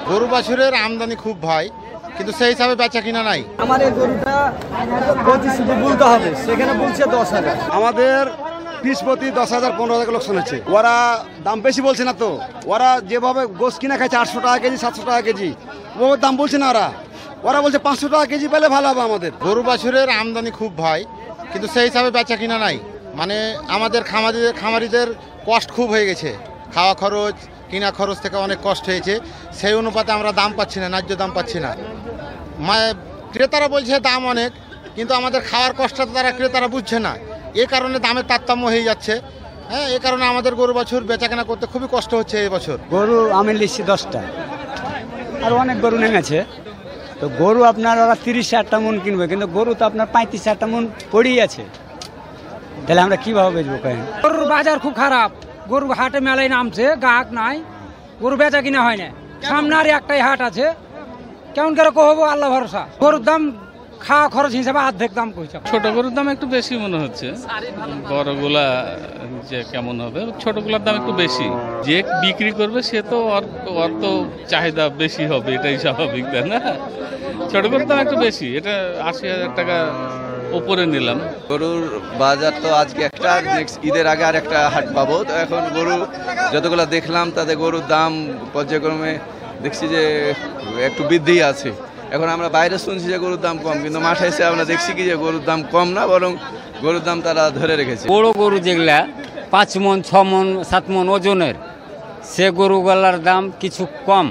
গরু বাছুরের আমদানি খুব ভাই, কিন্তু সেই হিসাবে বেচা কিনা নাই। আমার এই গরুটা শুধু বলতে হবে, সেখানে বলছে 10,000। আমাদের পিস প্রতি 10,000 15,000 লোকসান হচ্ছে। ওরা দাম বেশি বলছে না তো, ওরা যেভাবে গোস কিনা খাইছে 800 টাকা কেজি 700 টাকা কেজি, ও দাম বলছে না। ওরা বলছে 500 টাকা কেজি পেলে ভালো হবে। আমাদের গরু বাছুরের আমদানি খুব ভাই, কিন্তু সেই হিসাবে বেচা কিনা নাই। মানে আমাদের খামারিদের কষ্ট খুব হয়ে গেছে, খাওয়া খরচ কিনা খরচ থেকে অনেক কষ্ট হয়েছে। সেই অনুপাতে আমরা দাম পাচ্ছি না, ন্যায্য দাম পাচ্ছি না। ক্রেতারা বলছে দাম অনেক, কিন্তু আমাদের খাওয়ার কষ্টটা তারা ক্রেতারা বুঝছে না। এ কারণে দামের তারতম্য হয়ে যাচ্ছে। হ্যাঁ, এ কারণে আমাদের গরু বাছুর বেচাকেনা করতে খুবই কষ্ট হচ্ছে এই বছর। গরু আমি লিখছি 10টা, আর অনেক গরু নেমেছে। তো গরু আপনার ওরা 30,000 মন কিনবে, কিন্তু গরু তো আপনার 35,000 মন পড়েই আছে। তাহলে আমরা কিভাবে বেচবো? গরুর বাজার খুব খারাপ, গরু হাটে মেলায় নামছে, গ্রাহক নাই, গরু বেচা কিনা হয় না। সামনে আর একটাই হাট আছে, কেমন করে কহবো, আল্লাহ ভরসা। গরুর দাম খাওয়া খরচ হিসাবে অর্ধেক দাম কইছে। ছোট গরুর দাম একটু বেশি মনে হচ্ছে, বড়গুলা যে কেমন হবে, ছোটগুলার দাম একটু বেশি। যে বিক্রি করবে সে তো ওর তো চাহিদা বেশি হবে, এটাই স্বাভাবিক, তাই না? ছোট গরুর দাম একটু বেশি, এটা 80,000 টাকা উপরে নিলাম। গরুর বাজার তো আজকে একটা, ঈদের আগে আর একটা হাট পাবো। তো এখন গরু যতগুলো দেখলাম তাতে গরুর দাম পর্যায়ক্রমে দেখছি যে একটু বৃদ্ধি আছে। এখন আমরা বাইরে শুনছি যে গরুর দাম কম, কিন্তু মাঠে এসে আমরা দেখছি কি যে গরুর দাম কম না, বরং গরুর দাম তারা ধরে রেখেছে। বড় গরু যেগুলা 5 মন 6 মন 7 মন ওজনের, সে গরুগুলার দাম কিছু কম।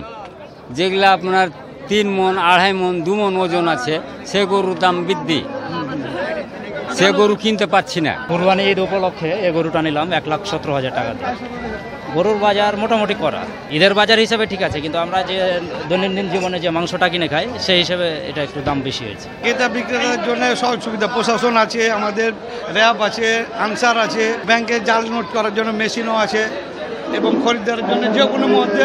যেগুলা আপনার 3 মন 2.5 মন 2 মন ওজন আছে, সে গরুর দাম বৃদ্ধি, সে গরু কিনতে পাচ্ছি না। কুরবানি ঈদ উপলক্ষে এই গরুটা নিলাম 1,17,000 টাকা দিয়ে। গরুর বাজার মোটামুটি করা, ঈদের বাজার হিসাবে ঠিক আছে, কিন্তু আমরা যে দৈনন্দিন জীবনে যে মাংসটা কিনে খাই সেই হিসাবে এটা একটু দাম বেশি হয়েছে। ক্রেতা বিক্রেতার জন্য সব সুবিধা, প্রশাসন আছে, আমাদের র্যাব আছে, আনসার আছে, ব্যাংকে জাল নোট করার জন্য মেশিনও আছে, এবং খরিদ্দারের জন্য যে কোনো মুহূর্তে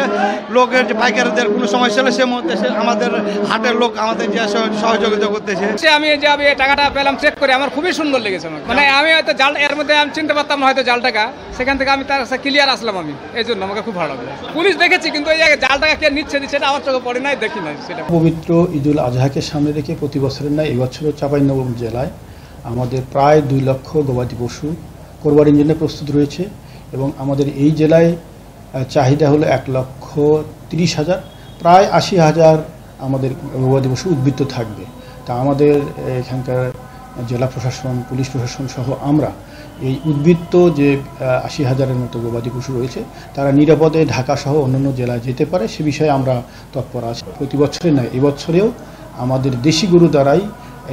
লোকের যে পাইকারদের কোনো সমস্যা হলে সে মুহূর্তে আমাদের হাটের লোক আমাদের যে সহযোগিতা করতেছে। আমি যে আমি টাকাটা পেলাম চেক করে, আমার খুবই সুন্দর লেগেছে। মানে আমি হয়তো জাল, এর মধ্যে আমি চিনতে পারতাম না হয়তো জাল টাকা, সেখান থেকে আমি তার ক্লিয়ার আসলাম আমি, এই জন্য আমাকে খুব ভালো লাগলো। পুলিশ দেখেছি, কিন্তু এই জাল টাকা কে নিচ্ছে সেটা আমার চোখে পড়ে নাই, দেখি নাই সেটা। পবিত্র ঈদুল আজহাকে সামনে রেখে প্রতি বছরের ন্যায় এবছরও চাঁপাইনবাবগঞ্জ জেলায় আমাদের প্রায় 2 লক্ষ গবাদি পশু কোরবানির জন্য প্রস্তুত রয়েছে, এবং আমাদের এই জেলায় চাহিদা হলো 1,30,000, প্রায় 80,000 আমাদের গবাদি পশু উদ্বৃত্ত থাকবে। তা আমাদের এখানকার জেলা প্রশাসন, পুলিশ প্রশাসন সহ আমরা এই উদ্বৃত্ত যে 80,000-এর মতো গবাদি পশু রয়েছে, তারা নিরাপদে ঢাকা সহ অন্যান্য জেলায় যেতে পারে, সে বিষয়ে আমরা তৎপর আছি। প্রতি বছরে নয়, এবছরেও আমাদের দেশি গরু দ্বারাই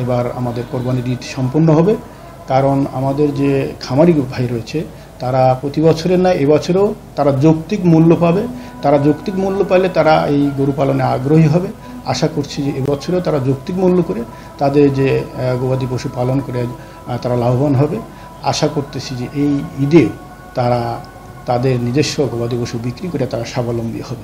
এবার আমাদের কোরবানির ঈদ সম্পন্ন হবে। কারণ আমাদের যে খামারি ভাই রয়েছে, তারা প্রতি বছরের নয় এবছরেও তারা যৌক্তিক মূল্য পাবে। তারা যৌক্তিক মূল্য পাইলে তারা এই গরু পালনে আগ্রহী হবে। আশা করছি যে এবছরেও তারা যৌক্তিক মূল্য করে তাদের যে গবাদি পশু পালন করে তারা লাভবান হবে। আশা করতেছি যে এই ঈদে তারা তাদের নিজস্ব গবাদি পশু বিক্রি করে তারা স্বাবলম্বী হবে।